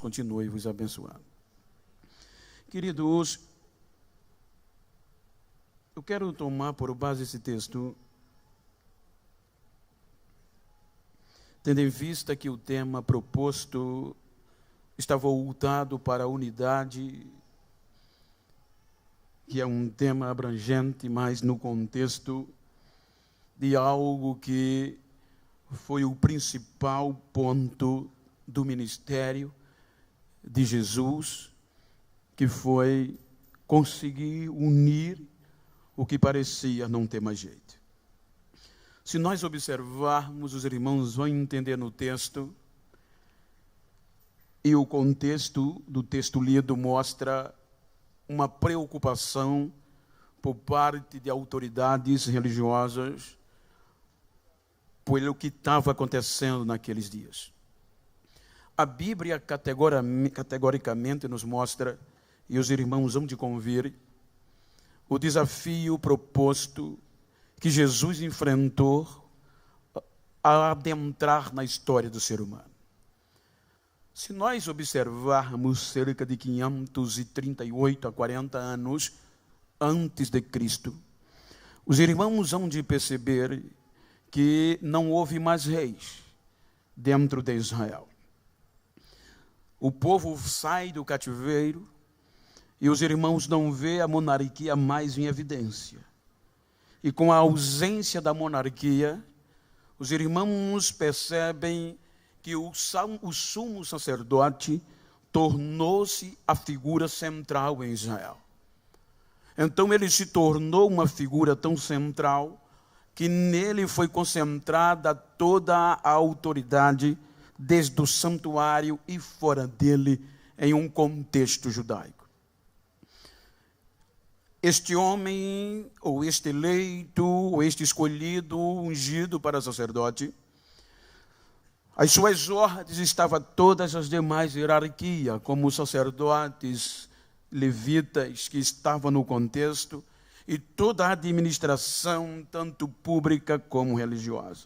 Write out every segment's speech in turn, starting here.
continue vos abençoando. Queridos, eu quero tomar por base esse texto, tendo em vista que o tema proposto está voltado para a unidade, que é um tema abrangente, mas no contexto de algo que foi o principal ponto do ministério de Jesus, que foi conseguir unir o que parecia não ter mais jeito. Se nós observarmos, os irmãos vão entender no texto, e o contexto do texto lido mostra uma preocupação por parte de autoridades religiosas pelo que estava acontecendo naqueles dias. A Bíblia categoricamente nos mostra, e os irmãos hão de convir, o desafio proposto que Jesus enfrentou a adentrar na história do ser humano. Se nós observarmos cerca de 538 a 40 anos antes de Cristo, os irmãos hão de perceber que não houve mais reis dentro de Israel. O povo sai do cativeiro e os irmãos não vê a monarquia mais em evidência. E com a ausência da monarquia, os irmãos percebem que o sumo sacerdote tornou-se a figura central em Israel. Então ele se tornou uma figura tão central que nele foi concentrada toda a autoridade, desde o santuário e fora dele, em um contexto judaico. Este homem, ou este eleito, ou este escolhido, ungido para sacerdote, as suas ordens estavam todas as demais hierarquias, como os sacerdotes, levitas que estavam no contexto, e toda a administração, tanto pública como religiosa.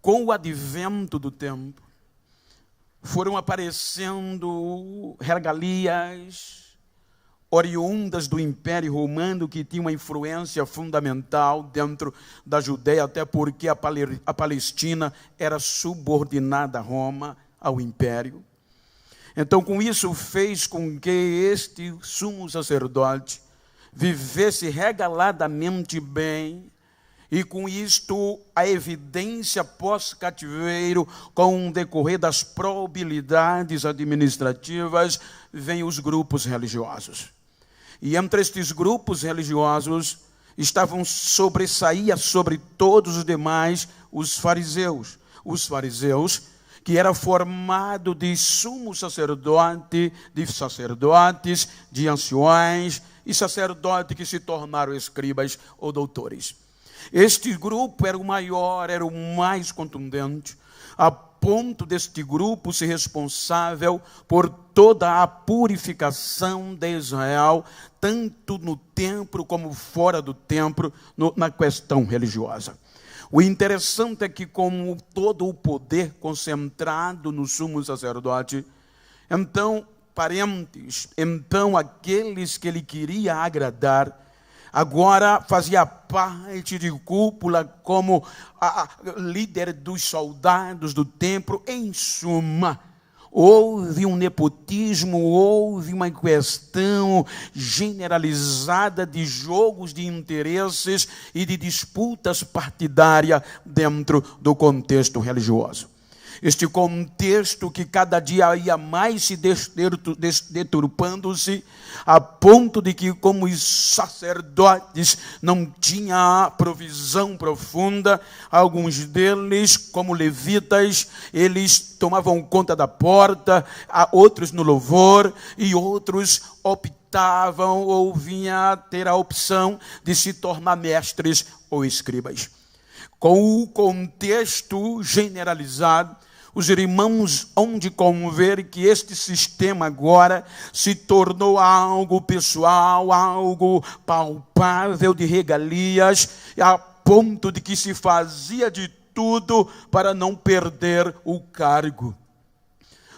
Com o advento do tempo, foram aparecendo regalias oriundas do Império Romano, que tinha uma influência fundamental dentro da Judeia, até porque a Palestina era subordinada a Roma, ao Império. Então, com isso, fez com que este sumo sacerdote vivesse regaladamente bem, e com isto, a evidência pós-cativeiro, com o decorrer das probabilidades administrativas, vem os grupos religiosos. E entre estes grupos religiosos, sobressaía sobre todos os demais os fariseus. Os fariseus, que era formado de sumo sacerdote, de sacerdotes, de anciões e sacerdotes que se tornaram escribas ou doutores. Este grupo era o maior, era o mais contundente, a ponto deste grupo ser responsável por toda a purificação de Israel, tanto no templo como fora do templo, na questão religiosa. O interessante é que, como todo o poder concentrado no sumo sacerdote, então aqueles que ele queria agradar, agora fazia parte de cúpula como líder dos soldados do templo. Em suma, houve um nepotismo, houve uma questão generalizada de jogos de interesses e de disputas partidárias dentro do contexto religioso. Este contexto que cada dia ia mais se deturpando-se, a ponto de que, como os sacerdotes não tinham provisão profunda, alguns deles, como levitas, eles tomavam conta da porta, outros no louvor, e outros optavam ou vinham a ter a opção de se tornar mestres ou escribas. Com o contexto generalizado, os irmãos hão de conver que este sistema agora se tornou algo pessoal, algo palpável de regalias, a ponto de que se fazia de tudo para não perder o cargo.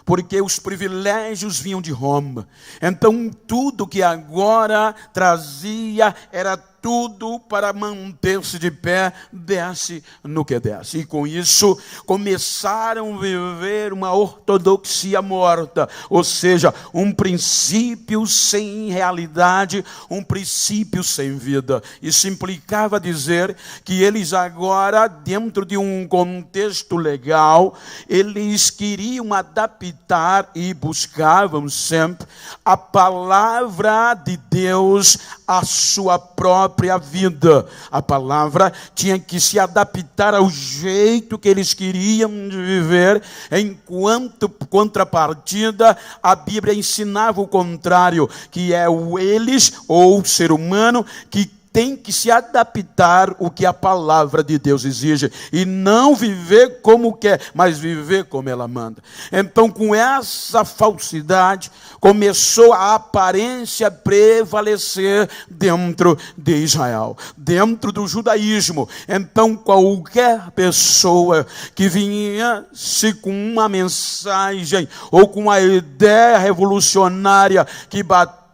porque os privilégios vinham de Roma. Então tudo que agora trazia era tudo para manter-se de pé, desce no que desce. E com isso começaram a viver uma ortodoxia morta, ou seja, um princípio sem realidade, um princípio sem vida. Isso implicava dizer que eles agora, dentro de um contexto legal, eles queriam adaptar e buscavam sempre a palavra de Deus à sua própria vida. A palavra tinha que se adaptar ao jeito que eles queriam viver, enquanto contrapartida a Bíblia ensinava o contrário, que é o eles ou o ser humano que tem que se adaptar ao que a palavra de Deus exige, e não viver como quer, mas viver como ela manda. Então, com essa falsidade, começou a aparência prevalecer dentro de Israel, dentro do judaísmo. Então, qualquer pessoa que vinha-se com uma mensagem ou com uma ideia revolucionária que batesse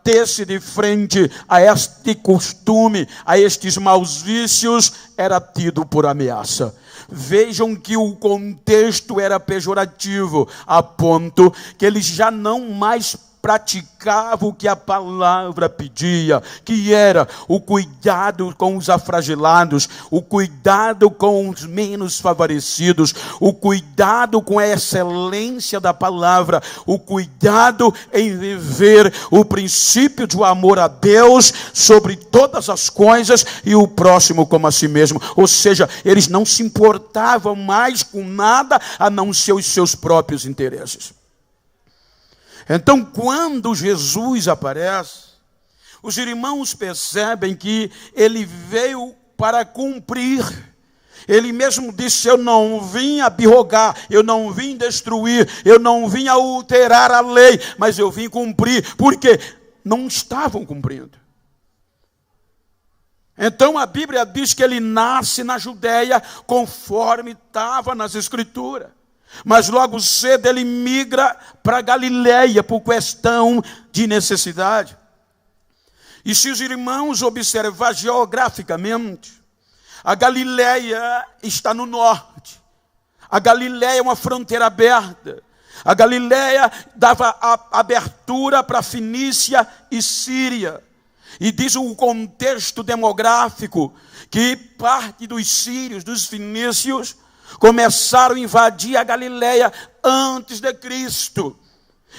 de frente a este costume, a estes maus vícios, era tido por ameaça. Vejam que o contexto era pejorativo, a ponto que eles já não mais praticavam o que a palavra pedia, que era o cuidado com os afragelados, o cuidado com os menos favorecidos, o cuidado com a excelência da palavra, o cuidado em viver o princípio do amor a Deus sobre todas as coisas e o próximo como a si mesmo. Ou seja, eles não se importavam mais com nada a não ser os seus próprios interesses. Então, quando Jesus aparece, os irmãos percebem que ele veio para cumprir. Ele mesmo disse: eu não vim abirrogar, eu não vim destruir, eu não vim alterar a lei, mas eu vim cumprir, porque não estavam cumprindo. Então a Bíblia diz que ele nasce na Judeia, conforme estava nas Escrituras. Mas logo cedo ele migra para Galileia por questão de necessidade. E se os irmãos observar geograficamente, a Galileia está no norte. A Galileia é uma fronteira aberta. A Galileia dava a abertura para Fenícia e Síria. E diz o contexto demográfico que parte dos sírios, dos fenícios, começaram a invadir a Galileia antes de Cristo.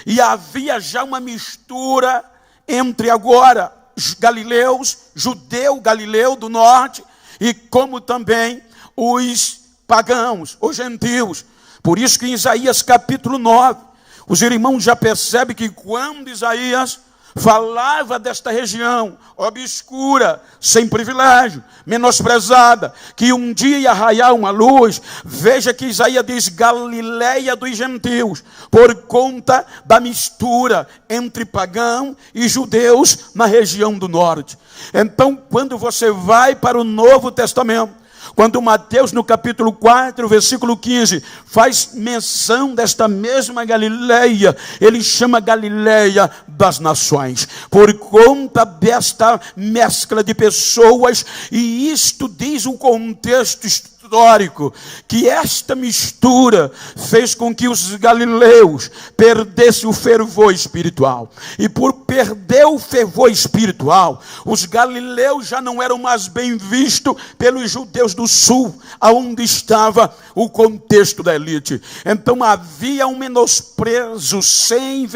E havia já uma mistura entre agora os galileus, judeu galileu do norte, e como também os pagãos, os gentios. Por isso que em Isaías capítulo 9, os irmãos já percebem que quando Isaías falava desta região obscura, sem privilégio, menosprezada, que um dia ia raiar uma luz, veja que Isaías diz Galileia dos gentios, por conta da mistura entre pagão e judeus na região do norte. Então, quando você vai para o Novo Testamento, quando Mateus, no capítulo 4, versículo 15, faz menção desta mesma Galileia, ele chama Galileia das nações, por conta desta mescla de pessoas, e isto diz o contexto histórico, que esta mistura fez com que os galileus perdessem o fervor espiritual, e por perder o fervor espiritual, os galileus já não eram mais bem vistos pelos judeus do sul, aonde estava o contexto da elite. Então havia um menosprezo sem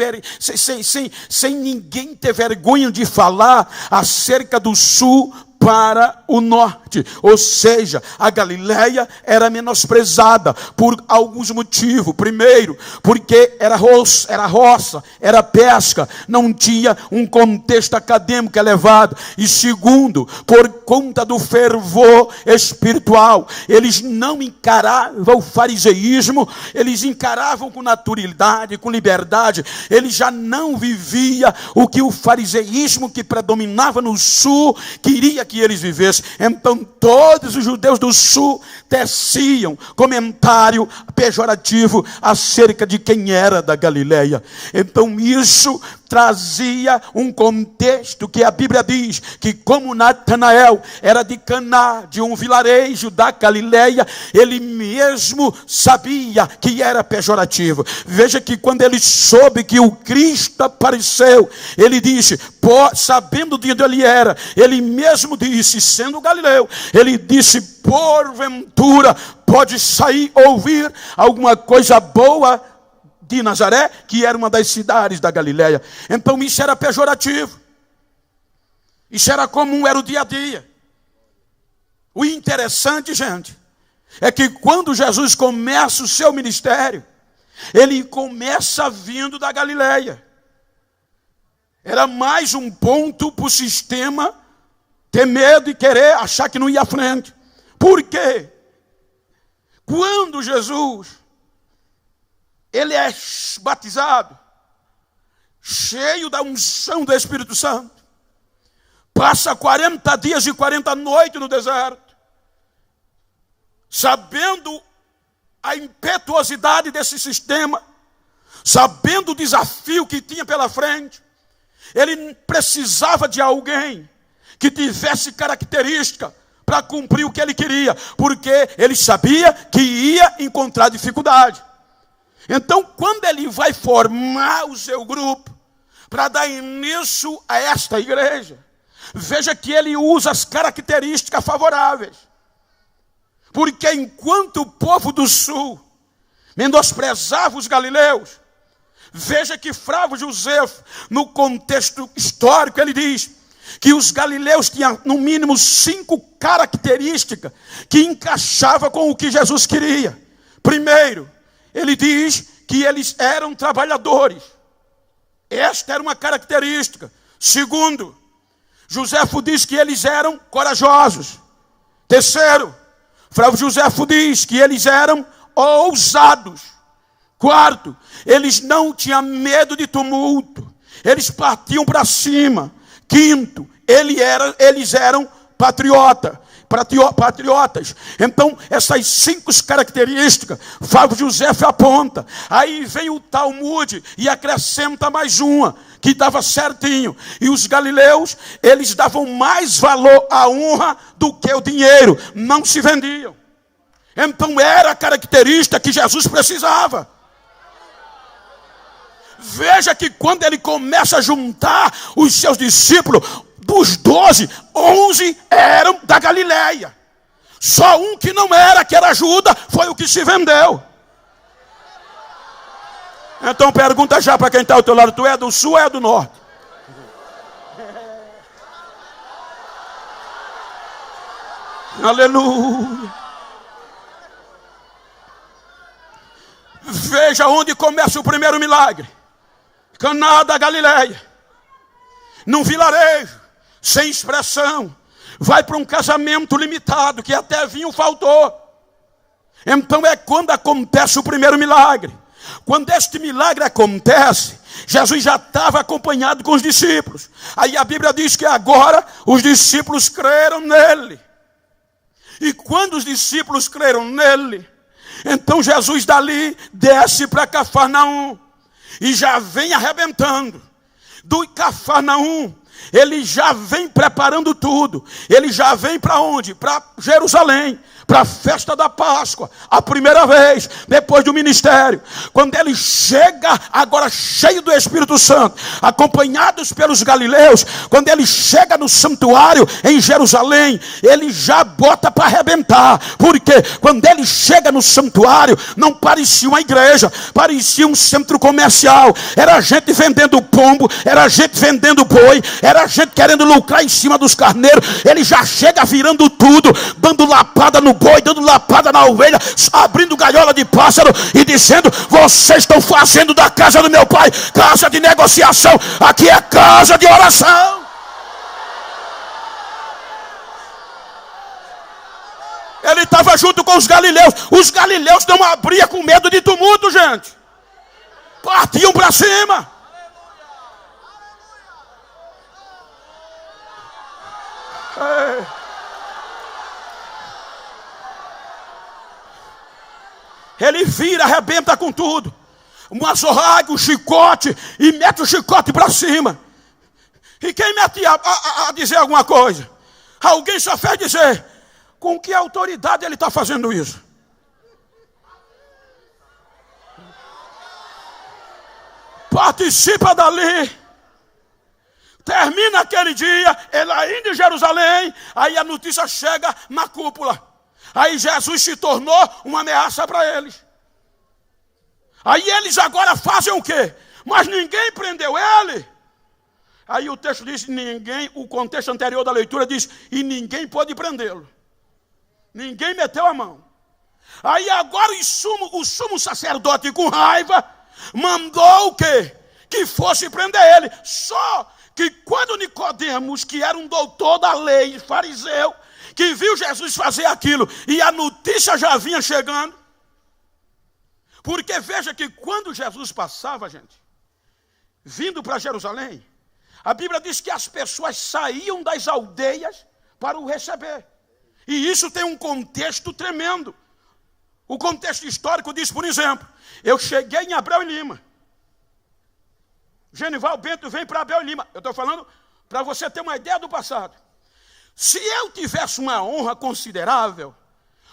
ninguém ter vergonha de falar acerca do sul para o norte, ou seja, a Galileia era menosprezada por alguns motivos. Primeiro, porque era roça, era pesca, não tinha um contexto acadêmico elevado. E segundo, por conta do fervor espiritual, eles não encaravam o fariseísmo, eles encaravam com naturalidade, com liberdade. Eles já não viviam o que o fariseísmo que predominava no sul queria que eles vivessem. Então todos os judeus do sul teciam comentário pejorativo acerca de quem era da Galileia. Então isso trazia um contexto que a Bíblia diz que, como Natanael era de Caná, de um vilarejo da Galileia, ele mesmo sabia que era pejorativo. Veja que quando ele soube que o Cristo apareceu, ele disse, sabendo de onde ele era, ele mesmo disse, sendo galileu, ele disse, porventura pode sair ouvir alguma coisa boa de Nazaré, que era uma das cidades da Galileia. Então isso era pejorativo. Isso era comum, era o dia a dia. O interessante, gente, é que quando Jesus começa o seu ministério, ele começa vindo da Galileia. Era mais um ponto para o sistema ter medo e querer achar que não ia à frente. Por quê? Quando Jesus ele é batizado, cheio da unção do Espírito Santo, passa 40 dias e 40 noites no deserto, sabendo a impetuosidade desse sistema, sabendo o desafio que tinha pela frente, ele precisava de alguém que tivesse característica para cumprir o que ele queria, porque ele sabia que ia encontrar dificuldade. Então, quando ele vai formar o seu grupo para dar início a esta igreja, veja que ele usa as características favoráveis. Porque enquanto o povo do sul menosprezava os galileus, veja que Flávio Josefo, no contexto histórico, ele diz que os galileus tinham no mínimo 5 características que encaixavam com o que Jesus queria. Primeiro, ele diz que eles eram trabalhadores. Esta era uma característica. Segundo, Josefo diz que eles eram corajosos. Terceiro, Flávio Josefo diz que eles eram ousados. Quarto, eles não tinham medo de tumulto. Eles partiam para cima. Quinto, eles eram patriotas. Então, essas 5 características, Flávio Josefo aponta. Aí vem o Talmud e acrescenta mais uma, que dava certinho. E os galileus, eles davam mais valor à honra do que o dinheiro. Não se vendiam. Então, era a característica que Jesus precisava. Veja que quando ele começa a juntar os seus discípulos, dos 12, 11 eram da Galileia. Só um que não era, que era Judas, foi o que se vendeu. Então pergunta já para quem está ao teu lado, tu é do sul ou é do norte? Aleluia. Veja onde começa o primeiro milagre. Caná da Galileia. Num vilarejo, sem expressão. Vai para um casamento limitado, que até vinho faltou. Então é quando acontece o primeiro milagre. Quando este milagre acontece, Jesus já estava acompanhado com os discípulos. Aí a Bíblia diz que agora os discípulos creram nele. E quando os discípulos creram nele, então Jesus dali desce para Cafarnaum. E já vem arrebentando. Do Cafarnaum, ele já vem preparando tudo. Ele já vem para onde? Para Jerusalém, para a festa da Páscoa, a primeira vez, depois do ministério. Quando ele chega, agora cheio do Espírito Santo, acompanhados pelos galileus, quando ele chega no santuário em Jerusalém, ele já bota para arrebentar. Porque quando ele chega no santuário, não parecia uma igreja, parecia um centro comercial. Era gente vendendo pombo, era gente vendendo boi, era gente querendo lucrar em cima dos carneiros. Ele já chega virando tudo, dando lapada no boi, dando lapada na ovelha, abrindo gaiola de pássaro e dizendo: vocês estão fazendo da casa do meu pai casa de negociação, aqui é casa de oração. Ele estava junto com os galileus não abriam com medo de tumulto, gente, partiam para cima. Ele vira, arrebenta com tudo. Um azorrague, um chicote, e mete o chicote para cima. E quem mete a dizer alguma coisa? Alguém só fez dizer, com que autoridade ele está fazendo isso? Participa dali. Termina aquele dia, ele ainda em Jerusalém, aí a notícia chega na cúpula. Aí Jesus se tornou uma ameaça para eles. Aí eles agora fazem o quê? Mas ninguém prendeu ele. Aí o texto diz, o contexto anterior da leitura diz, e ninguém pôde prendê-lo. Ninguém meteu a mão. Aí agora o sumo sacerdote com raiva, mandou o quê? Que fosse prender ele. Só que quando Nicodemos, que era um doutor da lei, fariseu, que viu Jesus fazer aquilo, e a notícia já vinha chegando, porque veja que quando Jesus passava, gente, vindo para Jerusalém, a Bíblia diz que as pessoas saíam das aldeias para o receber. E isso tem um contexto tremendo. O contexto histórico diz, por exemplo, eu cheguei em Abreu e Lima. Genival Bento vem para Abreu e Lima. Eu estou falando para você ter uma ideia do passado. Se eu tivesse uma honra considerável,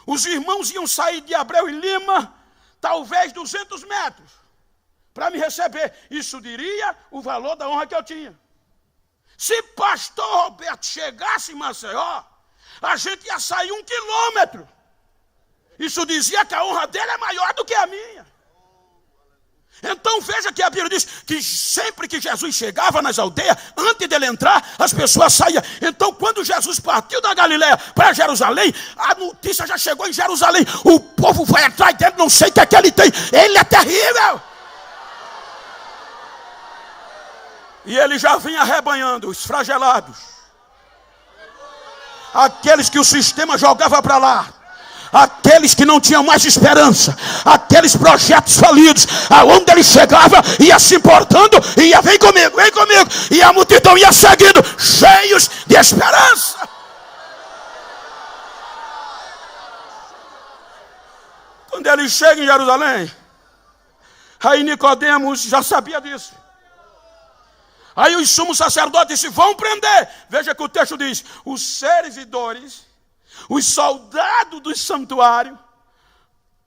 os irmãos iam sair de Abreu e Lima, talvez 200 metros, para me receber. Isso diria o valor da honra que eu tinha. Se pastor Roberto chegasse em Maceió, a gente ia sair 1 quilômetro. Isso dizia que a honra dele é maior do que a minha. Então veja que a Bíblia diz que sempre que Jesus chegava nas aldeias, antes dele entrar, as pessoas saíam. Então quando Jesus partiu da Galileia para Jerusalém, a notícia já chegou em Jerusalém. O povo vai atrás dele, não sei o que é que ele tem. Ele é terrível. E ele já vinha arrebanhando os flagelados. Aqueles que o sistema jogava para lá. Aqueles que não tinham mais esperança, aqueles projetos falidos, aonde ele chegava, ia se importando, ia, vem comigo, e a multidão ia seguindo, cheios de esperança. Quando ele chega em Jerusalém, aí Nicodemos já sabia disso. Aí os sumos sacerdotes disse, vão prender. Veja que o texto diz, os servidores, os soldados do santuário,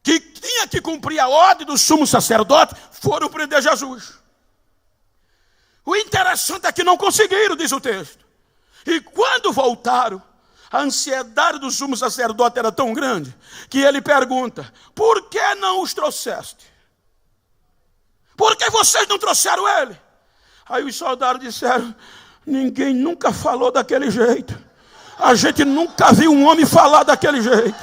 que tinha que cumprir a ordem do sumo sacerdote, foram prender Jesus. O interessante é que não conseguiram, diz o texto. E quando voltaram, a ansiedade do sumo sacerdote era tão grande, que ele pergunta, por que não os trouxeste? Por que vocês não trouxeram ele? Aí os soldados disseram, ninguém nunca falou daquele jeito. A gente nunca viu um homem falar daquele jeito.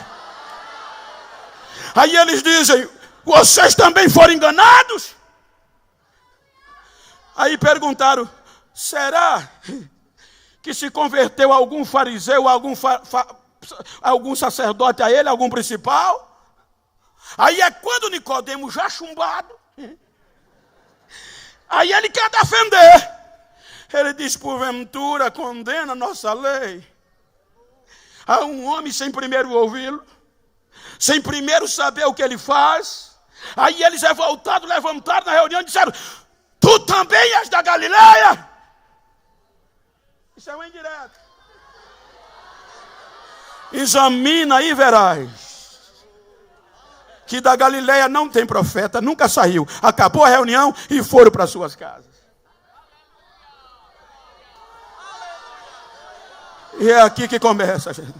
Aí eles dizem, vocês também foram enganados? Aí perguntaram, será que se converteu algum fariseu, algum sacerdote a ele, algum principal? Aí é quando Nicodemos já chumbado, aí ele quer defender. Ele diz, porventura condena a nossa lei a um homem sem primeiro ouvi-lo, sem primeiro saber o que ele faz. Aí eles levantaram na reunião e disseram, tu também és da Galileia? Isso é uma indireta. Examina e verás que da Galileia não tem profeta, nunca saiu. Acabou a reunião e foram para suas casas. E é aqui que começa, gente.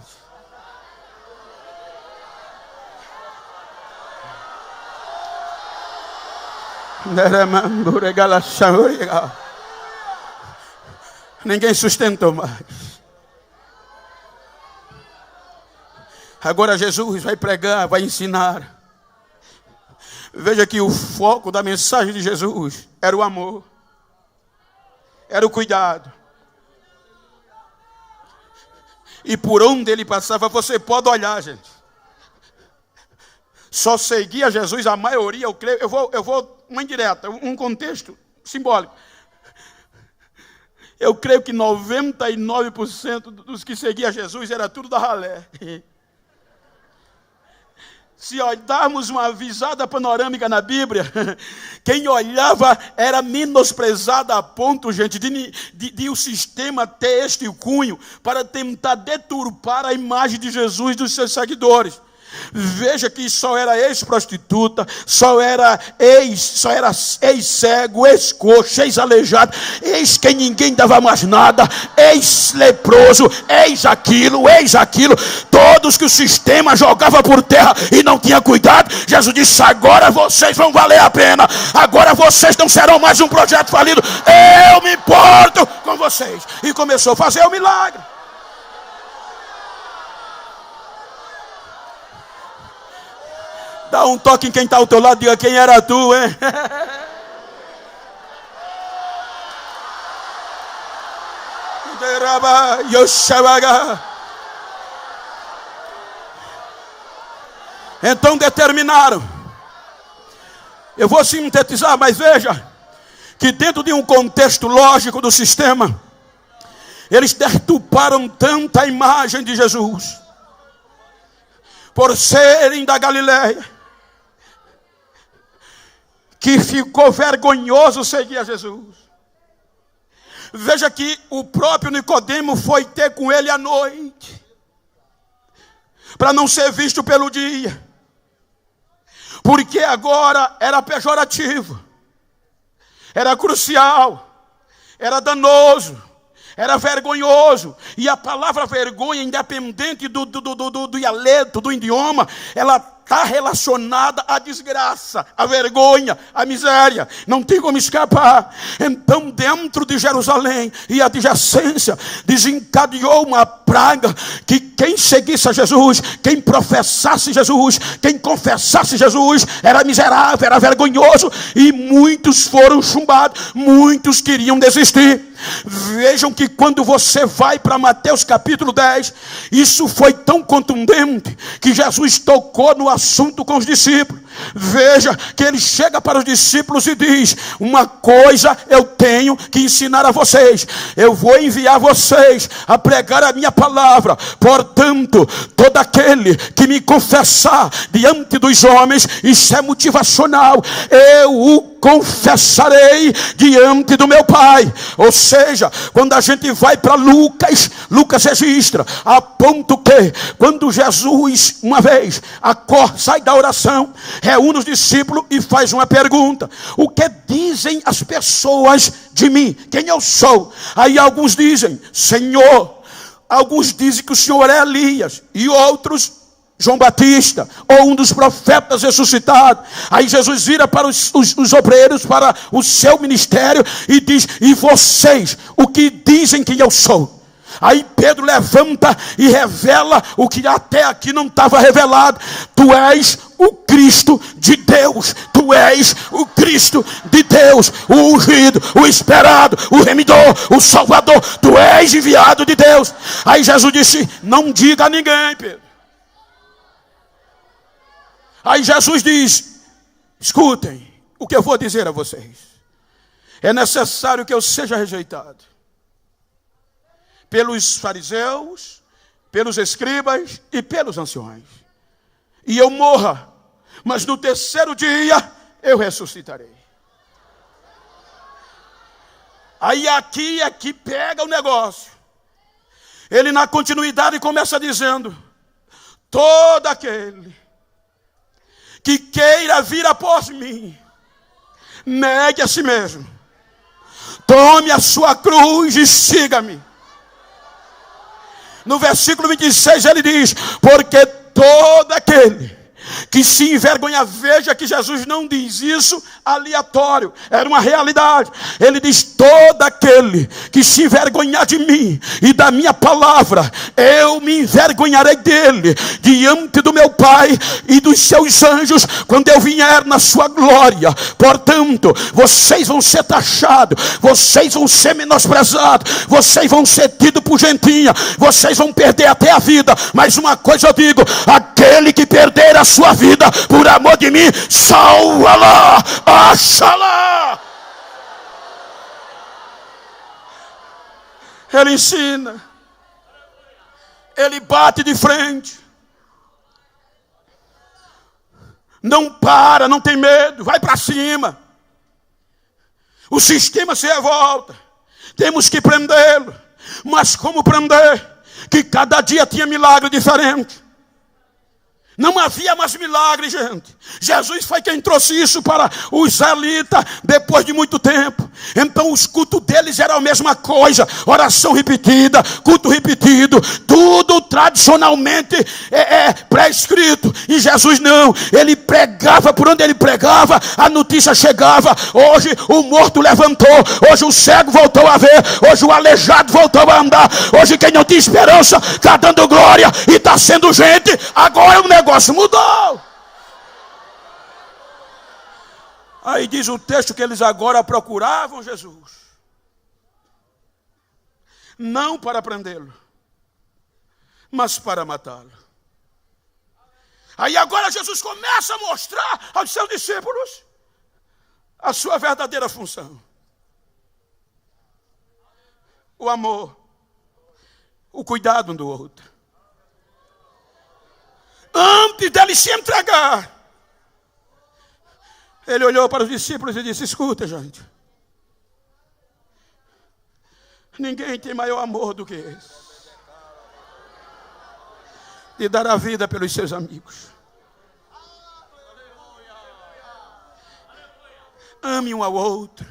Ninguém sustentou mais. Agora Jesus vai pregar, vai ensinar. Veja que o foco da mensagem de Jesus era o amor, era o cuidado. E por onde ele passava, você pode olhar, gente. Só seguia Jesus, a maioria, eu creio. Eu vou uma indireta, um contexto simbólico. Eu creio que 99% dos que seguiam Jesus era tudo da ralé. Se olharmos uma visada panorâmica na Bíblia, quem olhava era menosprezado a ponto, gente, de o sistema ter este cunho para tentar deturpar a imagem de Jesus e dos seus seguidores. Veja que só era ex-prostituta, só era ex-cego, ex-coxo, ex-aleijado, ex quem ninguém dava mais nada, ex-leproso, ex aquilo, todos que o sistema jogava por terra e não tinha cuidado. Jesus disse: agora vocês vão valer a pena, agora vocês não serão mais um projeto falido, eu me importo com vocês. E começou a fazer o milagre. Dá um toque em quem está ao teu lado, diga: quem era tu, hein? Então determinaram. Eu vou sintetizar, mas veja que dentro de um contexto lógico do sistema, eles deturparam tanta imagem de Jesus, por serem da Galileia, que ficou vergonhoso seguir a Jesus. Veja que o próprio Nicodemo foi ter com ele à noite, para não ser visto pelo dia, porque agora era pejorativo, era crucial, era danoso, era vergonhoso. E a palavra vergonha, independente do dialeto, do idioma, ela está relacionada à desgraça, à vergonha, à miséria. Não tem como escapar. Então, dentro de Jerusalém e adjacência, desencadeou uma praga que quem seguisse a Jesus, quem professasse Jesus, quem confessasse Jesus, era miserável, era vergonhoso. E muitos foram chumbados, muitos queriam desistir. Vejam que quando você vai para Mateus capítulo 10, isso foi tão contundente que Jesus tocou no assunto com os discípulos. Veja que ele chega para os discípulos e diz: uma coisa eu tenho que ensinar a vocês, eu vou enviar vocês a pregar a minha palavra. Portanto, todo aquele que me confessar diante dos homens, isso é motivacional, eu o confessarei diante do meu Pai. Ou seja, quando a gente vai para Lucas registra, a ponto que quando Jesus uma vez sai da oração, reúne os discípulos e faz uma pergunta: o que dizem as pessoas de mim? Quem eu sou? Aí alguns dizem Senhor, alguns dizem que o Senhor é Elias, e outros João Batista, ou um dos profetas ressuscitados. Aí Jesus vira para os obreiros, para o seu ministério, e diz: e vocês, o que dizem que eu sou? Aí Pedro levanta e revela o que até aqui não estava revelado: tu és o Cristo de Deus, tu és o Cristo de Deus, o ungido, o esperado, o remidor, o salvador, tu és enviado de Deus. Aí Jesus disse: não diga a ninguém, Pedro. Aí Jesus diz: escutem o que eu vou dizer a vocês. É necessário que eu seja rejeitado pelos fariseus, pelos escribas e pelos anciões, e eu morra, mas no terceiro dia eu ressuscitarei. Aí aqui é que pega o negócio. Ele na continuidade começa dizendo: todo aquele que queira vir após mim, negue a si mesmo, tome a sua cruz e siga-me. No versículo 26 ele diz: porque todo aquele que se envergonha, veja que Jesus não diz isso aleatório, era uma realidade. Ele diz: todo aquele que se envergonhar de mim e da minha palavra, eu me envergonharei dele diante do meu Pai e dos seus anjos, quando eu vier na sua glória. Portanto, vocês vão ser taxados, vocês vão ser menosprezados, vocês vão ser tidos por gentinha, vocês vão perder até a vida. Mas uma coisa eu digo: aquele que perder a sua vida por amor de mim, salva-la, acha-la. Ele ensina, ele bate de frente. Não para, não tem medo, vai para cima. O sistema se revolta. Temos que prendê-lo. Mas como prender? Que cada dia tinha milagre diferente. Não havia mais milagre, gente. Jesus foi quem trouxe isso para os israelitas depois de muito tempo. Então os cultos deles eram a mesma coisa. Oração repetida, culto repetido. Tudo tradicionalmente pré-escrito. E Jesus não. Ele pregava, por onde ele pregava, a notícia chegava. Hoje o morto levantou. Hoje o cego voltou a ver. Hoje o aleijado voltou a andar. Hoje quem não tinha esperança está dando glória e está sendo gente. Agora o negócio mudou. Aí diz o texto que eles agora procuravam Jesus, não para prendê-lo, mas para matá-lo. Aí agora Jesus começa a mostrar aos seus discípulos a sua verdadeira função: o amor, o cuidado um do outro. Antes dele se entregar, ele olhou para os discípulos e disse: escuta, gente, ninguém tem maior amor do que esse, de dar a vida pelos seus amigos. Ame um ao outro.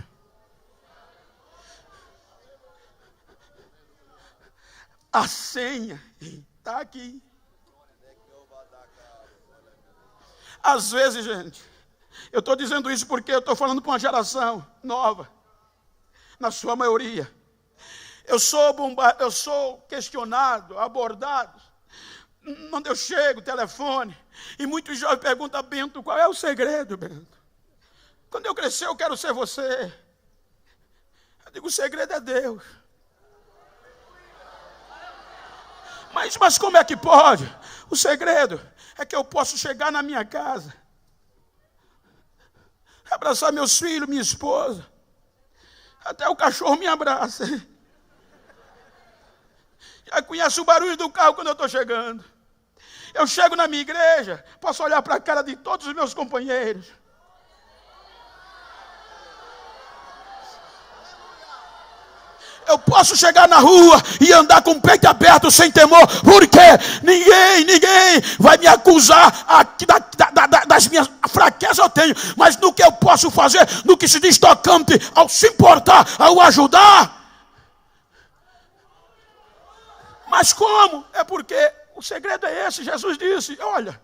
A senha está aqui. Às vezes, gente, eu estou dizendo isso porque eu estou falando para uma geração nova, na sua maioria. Eu sou questionado, abordado, onde eu chego, telefone, e muitos jovens perguntam: Bento, qual é o segredo, Bento? Quando eu crescer, eu quero ser você. Eu digo: o segredo é Deus. Mas como é que pode? O segredo é que eu posso chegar na minha casa, abraçar meus filhos, minha esposa, até o cachorro me abraça. Já conhece o barulho do carro quando eu estou chegando. Eu chego na minha igreja, posso olhar para a cara de todos os meus companheiros. Eu posso chegar na rua e andar com o peito aberto sem temor, porque ninguém vai me acusar das minhas fraquezas. Eu tenho, mas no que eu posso fazer, no que se diz tocante ao se importar, ao ajudar. Mas como? É porque o segredo é esse. Jesus disse: olha,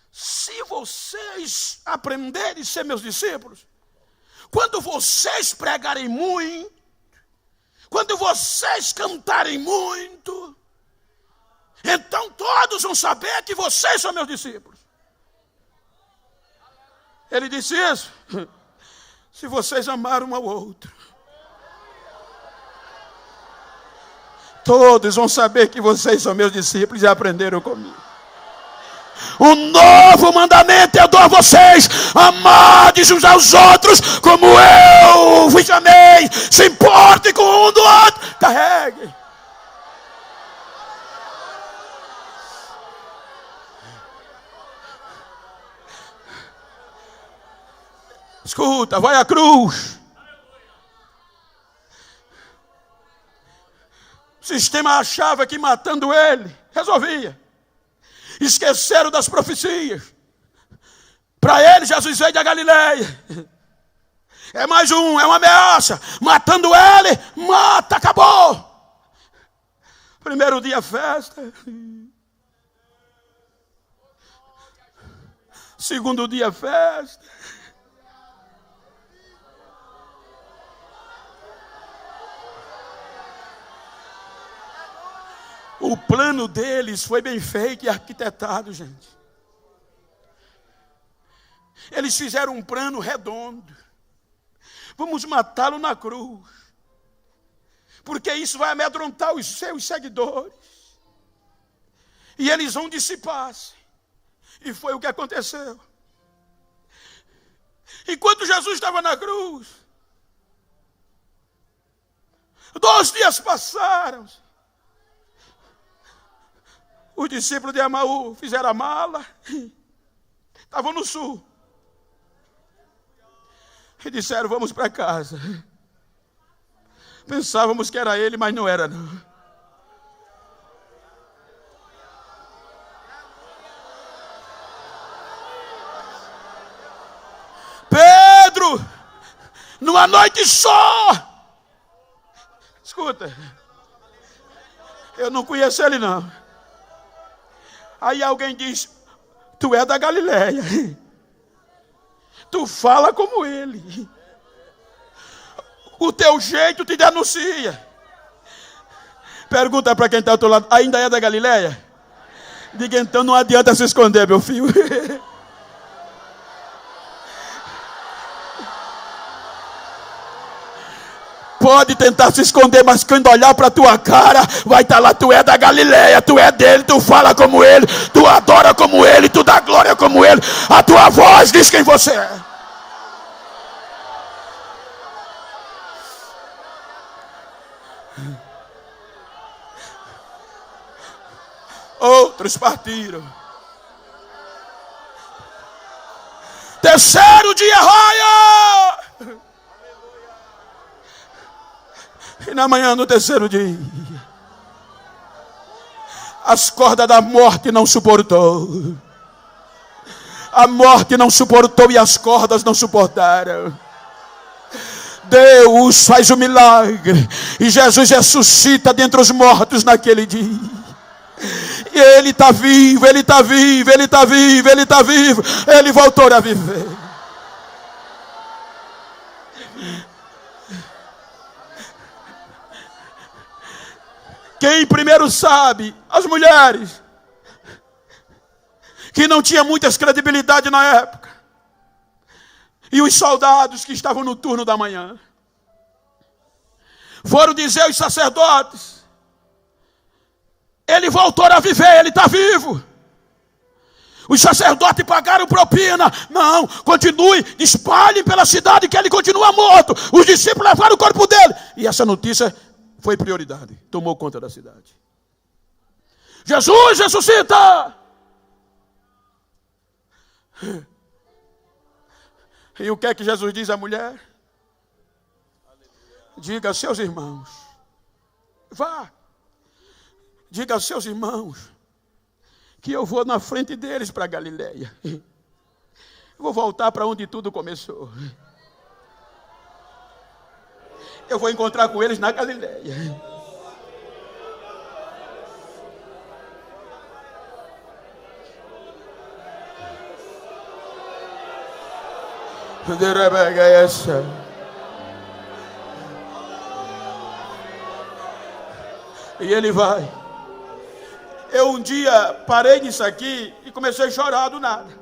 se vocês aprenderem a ser meus discípulos, quando vocês pregarem muito, quando vocês cantarem muito, então todos vão saber que vocês são meus discípulos. Ele disse isso: se vocês amaram um ao outro, todos vão saber que vocês são meus discípulos e aprenderam comigo. Um novo mandamento eu dou a vocês: amades uns aos outros como eu vos amei. Se importe com um do outro. Carregue. Escuta, vai à cruz. O sistema achava que matando ele resolvia. Esqueceram das profecias. Para ele, Jesus veio da Galileia. É mais um, é uma ameaça. Matando ele, mata, acabou. Primeiro dia, festa. Segundo dia, festa. O plano deles foi bem feito e arquitetado, gente. Eles fizeram um plano redondo. Vamos matá-lo na cruz, porque isso vai amedrontar os seus seguidores, e eles vão dissipar-se. E foi o que aconteceu. Enquanto Jesus estava na cruz, 2 dias passaram. Os discípulos de Emaú fizeram a mala Estavam no sul. E disseram, vamos para casa. Pensávamos que era ele, mas não era não. Pedro, numa noite só. Escuta, eu não conheço ele não. Aí alguém diz, tu é da Galileia. Tu fala como ele. O teu jeito te denuncia. Pergunta para quem está ao teu lado, ainda é da Galileia? Diga, então não adianta se esconder, meu filho. Pode tentar se esconder, mas quando olhar para a tua cara, vai estar lá, tu é da Galileia, tu é dele, tu fala como ele, tu adora como ele, tu dá glória como ele. A tua voz diz quem você é. Outros partiram. Terceiro dia, raia! E na manhã, no terceiro dia, as cordas da morte não suportou. A morte não suportou e as cordas não suportaram. Deus faz um milagre e Jesus ressuscita dentre os mortos naquele dia. E ele está vivo, ele está vivo, ele está vivo, ele está vivo. Ele voltou a viver. Quem primeiro sabe? As mulheres, que não tinha muitas credibilidade na época. E os soldados que estavam no turno da manhã. Foram dizer aos sacerdotes, ele voltou a viver, ele está vivo. Os sacerdotes pagaram propina. Não, continue, espalhem pela cidade que ele continua morto. Os discípulos levaram o corpo dele. E essa notícia foi prioridade, tomou conta da cidade. Jesus ressuscita! E o que é que Jesus diz à mulher? Diga aos seus irmãos, vá, diga aos seus irmãos, que eu vou na frente deles para Galileia. Vou voltar para onde tudo começou. Eu vou encontrar com eles na Galileia. E ele vai. Eu um dia parei nisso aqui e comecei a chorar do nada.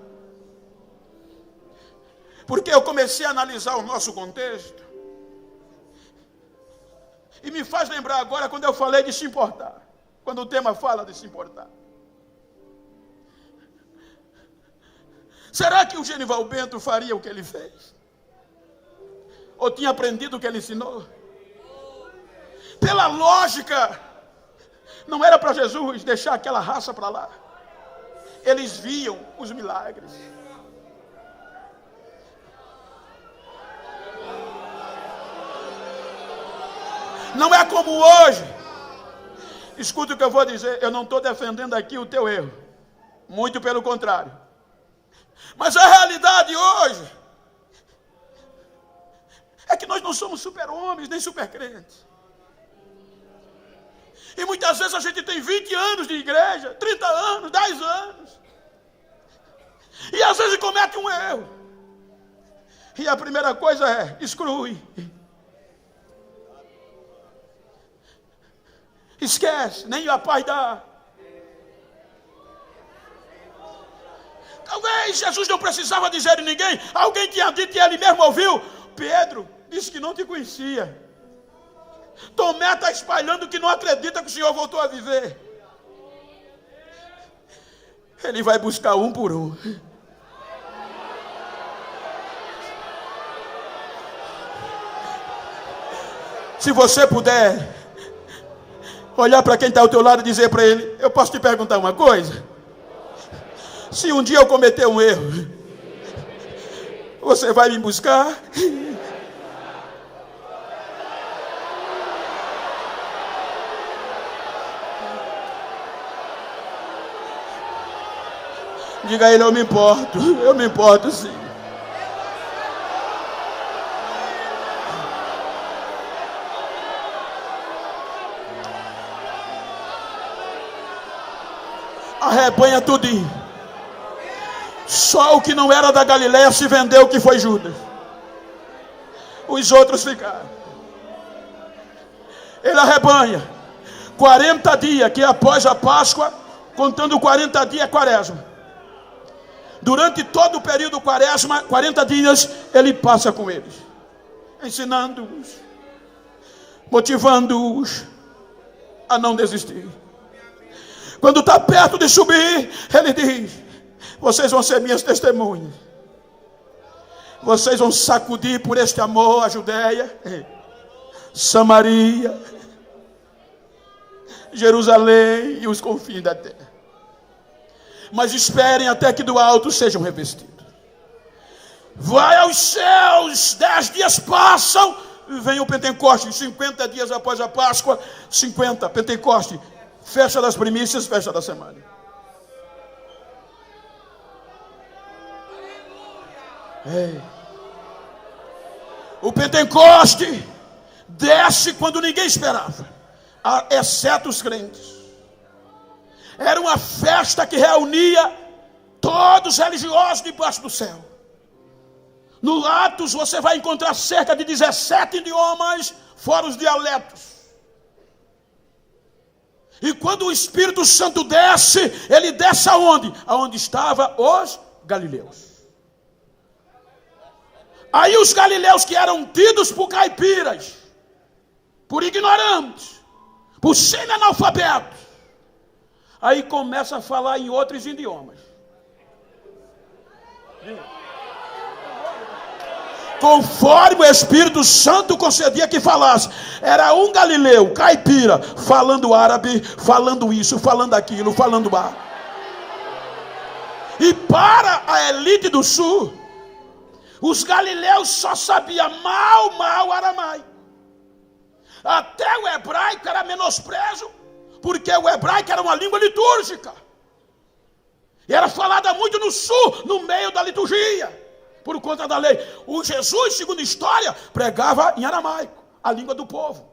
Porque eu comecei a analisar o nosso contexto. E me faz lembrar agora quando eu falei de se importar. Quando o tema fala de se importar. Será que o Genival Bento faria o que ele fez? Ou tinha aprendido o que ele ensinou? Pela lógica, não era para Jesus deixar aquela raça para lá. Eles viam os milagres. Não é como hoje. Escuta o que eu vou dizer. Eu não estou defendendo aqui o teu erro. Muito pelo contrário. Mas a realidade hoje é que nós não somos super-homens nem super-crentes. E muitas vezes a gente tem 20 anos de igreja, 30 anos, 10 anos. E às vezes comete um erro. E a primeira coisa é, exclui. Esquece, nem a paz dá. Talvez Jesus não precisava dizer a ninguém. Alguém tinha dito e ele mesmo ouviu. Pedro disse que não te conhecia. Tomé está espalhando que não acredita que o Senhor voltou a viver. Ele vai buscar um por um. Se você puder olhar para quem está ao teu lado e dizer para ele, eu posso te perguntar uma coisa? Se um dia eu cometer um erro, Você vai me buscar? Diga a ele, eu me importo sim. Arrebanha tudinho. Só o que não era da Galileia se vendeu, que foi Judas. Os outros ficaram. Ele arrebanha 40 dias, que é após a Páscoa, contando 40 dias é quaresma. Durante todo o período quaresma, 40 dias, ele passa com eles, ensinando-os, motivando-os a não desistir. Quando está perto de subir, ele diz: vocês vão ser minhas testemunhas. Vocês vão sacudir por este amor a Judeia, Samaria, Jerusalém e os confins da terra. Mas esperem até que do alto sejam revestidos. Vai aos céus, 10 dias passam, vem o Pentecoste, 50 dias após a Páscoa, 50, Pentecoste, festa das primícias, festa da semana. Ei. O Pentecoste desce quando ninguém esperava, exceto os crentes. Era uma festa que reunia todos os religiosos debaixo do céu. No Atos você vai encontrar cerca de 17 idiomas, fora os dialetos. E quando o Espírito Santo desce, ele desce aonde? Aonde estavam os galileus. Aí os galileus que eram tidos por caipiras, por ignorantes, por semi-analfabetos, aí começa a falar em outros idiomas. Conforme o Espírito Santo concedia que falasse. Era um galileu, caipira, falando árabe, falando isso, falando aquilo, falando bar. E para a elite do sul, os galileus só sabiam mal aramaico. Até o hebraico era menosprezo, porque o hebraico era uma língua litúrgica. E era falada muito no sul, no meio da liturgia, por conta da lei. O Jesus, segundo a história, pregava em aramaico, a língua do povo.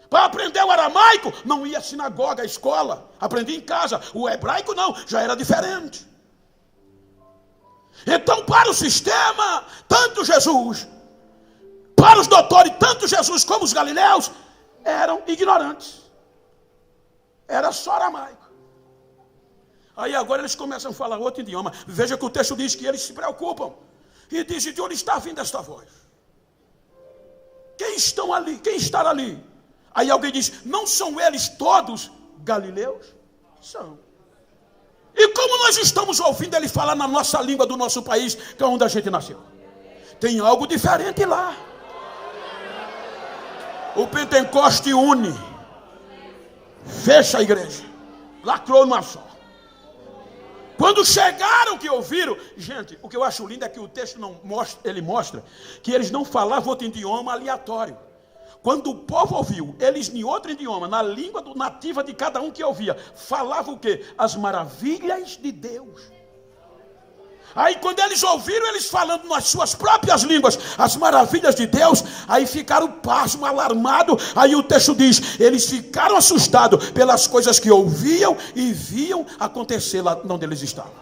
Para aprender o aramaico, não ia à sinagoga, à escola, aprendia em casa. O hebraico não, já era diferente. Então, para o sistema, tanto Jesus, para os doutores, tanto Jesus como os galileus, eram ignorantes. Era só aramaico. Aí agora eles começam a falar outro idioma. Veja que o texto diz que eles se preocupam. E dizem: de onde está vindo esta voz? Quem estão ali? Quem está ali? Aí alguém diz: não são eles todos galileus? São. E como nós estamos ouvindo ele falar na nossa língua do nosso país, que é onde a gente nasceu? Tem algo diferente lá. O Pentecoste une, fecha a igreja, lacrou numa só. Quando chegaram que ouviram, gente, o que eu acho lindo é que o texto não mostra, ele mostra que eles não falavam outro idioma aleatório. Quando o povo ouviu, eles em outro idioma, na língua nativa de cada um que ouvia, falavam o quê? As maravilhas de Deus. Aí quando eles ouviram eles falando nas suas próprias línguas as maravilhas de Deus, aí ficaram pasmos, alarmados. Aí o texto diz: eles ficaram assustados pelas coisas que ouviam e viam acontecer lá onde eles estavam.